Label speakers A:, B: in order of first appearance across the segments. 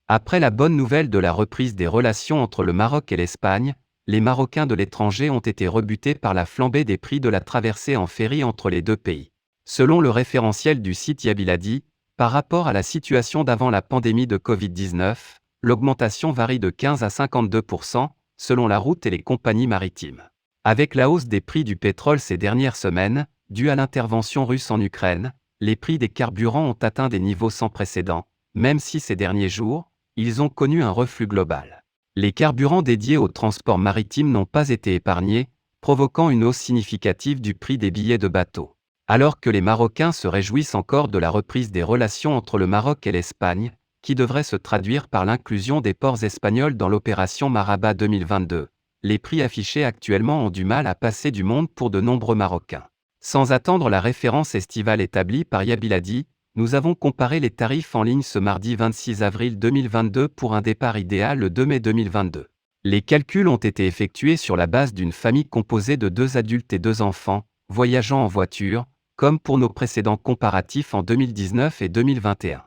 A: Après la bonne nouvelle de la reprise des relations entre le Maroc et l'Espagne, les Marocains de l'étranger ont été rebutés par la flambée des prix de la traversée en ferry entre les deux pays. Selon le référentiel du site Yabiladi, par rapport à la situation d'avant la pandémie de Covid-19, l'augmentation varie de 15 à 52%, selon la route et les compagnies maritimes. Avec la hausse des prix du pétrole ces dernières semaines, due à l'intervention russe en Ukraine, les prix des carburants ont atteint des niveaux sans précédent, même si ces derniers jours, ils ont connu un reflux global. Les carburants dédiés au transport maritime n'ont pas été épargnés, provoquant une hausse significative du prix des billets de bateau. Alors que les Marocains se réjouissent encore de la reprise des relations entre le Maroc et l'Espagne, qui devrait se traduire par l'inclusion des ports espagnols dans l'opération Maraba 2022, les prix affichés actuellement ont du mal à passer du monde pour de nombreux Marocains. Sans attendre la référence estivale établie par Yabiladi, nous avons comparé les tarifs en ligne ce mardi 26 avril 2022 pour un départ idéal le 2 mai 2022. Les calculs ont été effectués sur la base d'une famille composée de 2 adultes et 2 enfants, voyageant en voiture, comme pour nos précédents comparatifs en 2019 et 2021.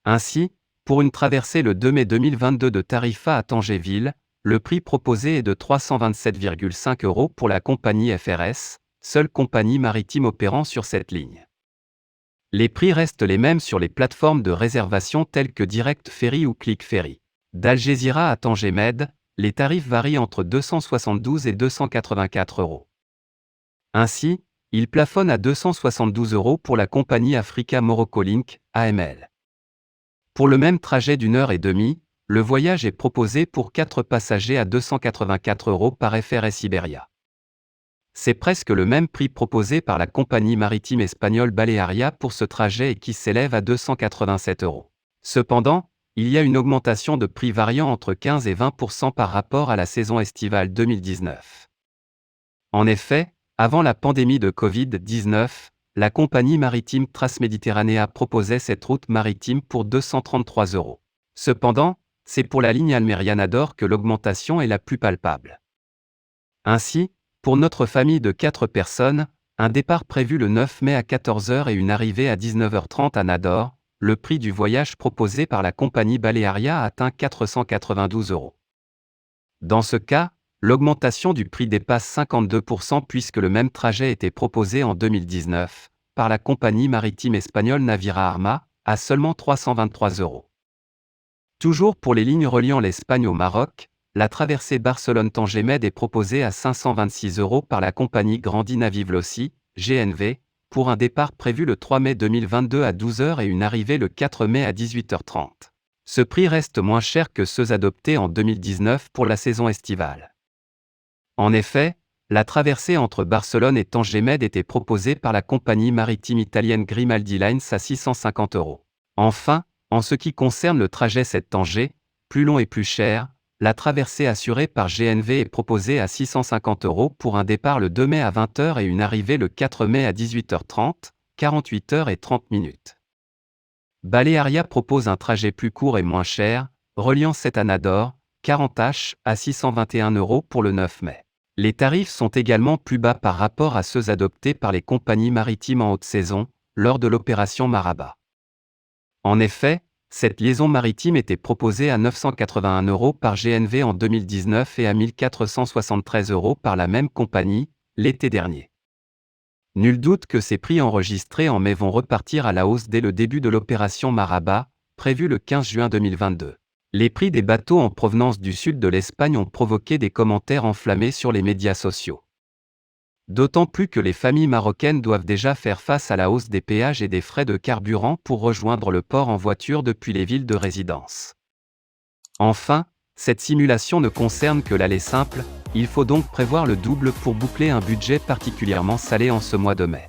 A: Ainsi, pour une traversée le 2 mai 2022 de Tarifa à Tanger-Ville, le prix proposé est de 327,5 € pour la compagnie FRS, seule compagnie maritime opérant sur cette ligne. Les prix restent les mêmes sur les plateformes de réservation telles que Direct Ferry ou Click Ferry. D'Algésiras à Tanger Med, les tarifs varient entre 272 et 284 €. Ainsi, ils plafonnent à 272 € pour la compagnie Africa Morocco Link, AML. Pour le même trajet d'une heure et demie, le voyage est proposé pour 4 passagers à 284 € par FRS Iberia. C'est presque le même prix proposé par la compagnie maritime espagnole Balearia pour ce trajet et qui s'élève à 287 €. Cependant, il y a une augmentation de prix variant entre 15 et 20% par rapport à la saison estivale 2019. En effet, avant la pandémie de Covid-19, la compagnie maritime Transméditerranea proposait cette route maritime pour 233 €. Cependant, c'est pour la ligne Almeria-Nador que l'augmentation est la plus palpable. Ainsi, pour notre famille de 4 personnes, un départ prévu le 9 mai à 14 h et une arrivée à 19 h 30 à Nador, le prix du voyage proposé par la compagnie Balearia atteint 492 €. Dans ce cas, l'augmentation du prix dépasse 52% puisque le même trajet était proposé en 2019, par la compagnie maritime espagnole Navira Arma, à seulement 323 €. Toujours pour les lignes reliant l'Espagne au Maroc, la traversée Barcelone-Tanger-Med est proposée à 526 € par la compagnie Grandi Navivloci, GNV, pour un départ prévu le 3 mai 2022 à 12 h et une arrivée le 4 mai à 18 h 30. Ce prix reste moins cher que ceux adoptés en 2019 pour la saison estivale. En effet, la traversée entre Barcelone et Tanger-Med était proposée par la compagnie maritime italienne Grimaldi Lines à 650 €. Enfin, en ce qui concerne le trajet Sète-Tanger, plus long et plus cher, la traversée assurée par GNV est proposée à 650 € pour un départ le 2 mai à 20 h et une arrivée le 4 mai à 18 h 30, 48 h et 30 minutes. Balearia propose un trajet plus court et moins cher, reliant Sète à Nador, 40 h à 621 € pour le 9 mai. Les tarifs sont également plus bas par rapport à ceux adoptés par les compagnies maritimes en haute saison, lors de l'opération Maraba. En effet, cette liaison maritime était proposée à 981 € par GNV en 2019 et à 1473 € par la même compagnie, l'été dernier. Nul doute que ces prix enregistrés en mai vont repartir à la hausse dès le début de l'opération Maraba, prévue le 15 juin 2022. Les prix des bateaux en provenance du sud de l'Espagne ont provoqué des commentaires enflammés sur les médias sociaux. D'autant plus que les familles marocaines doivent déjà faire face à la hausse des péages et des frais de carburant pour rejoindre le port en voiture depuis les villes de résidence. Enfin, cette simulation ne concerne que l'aller simple, il faut donc prévoir le double pour boucler un budget particulièrement salé en ce mois de mai.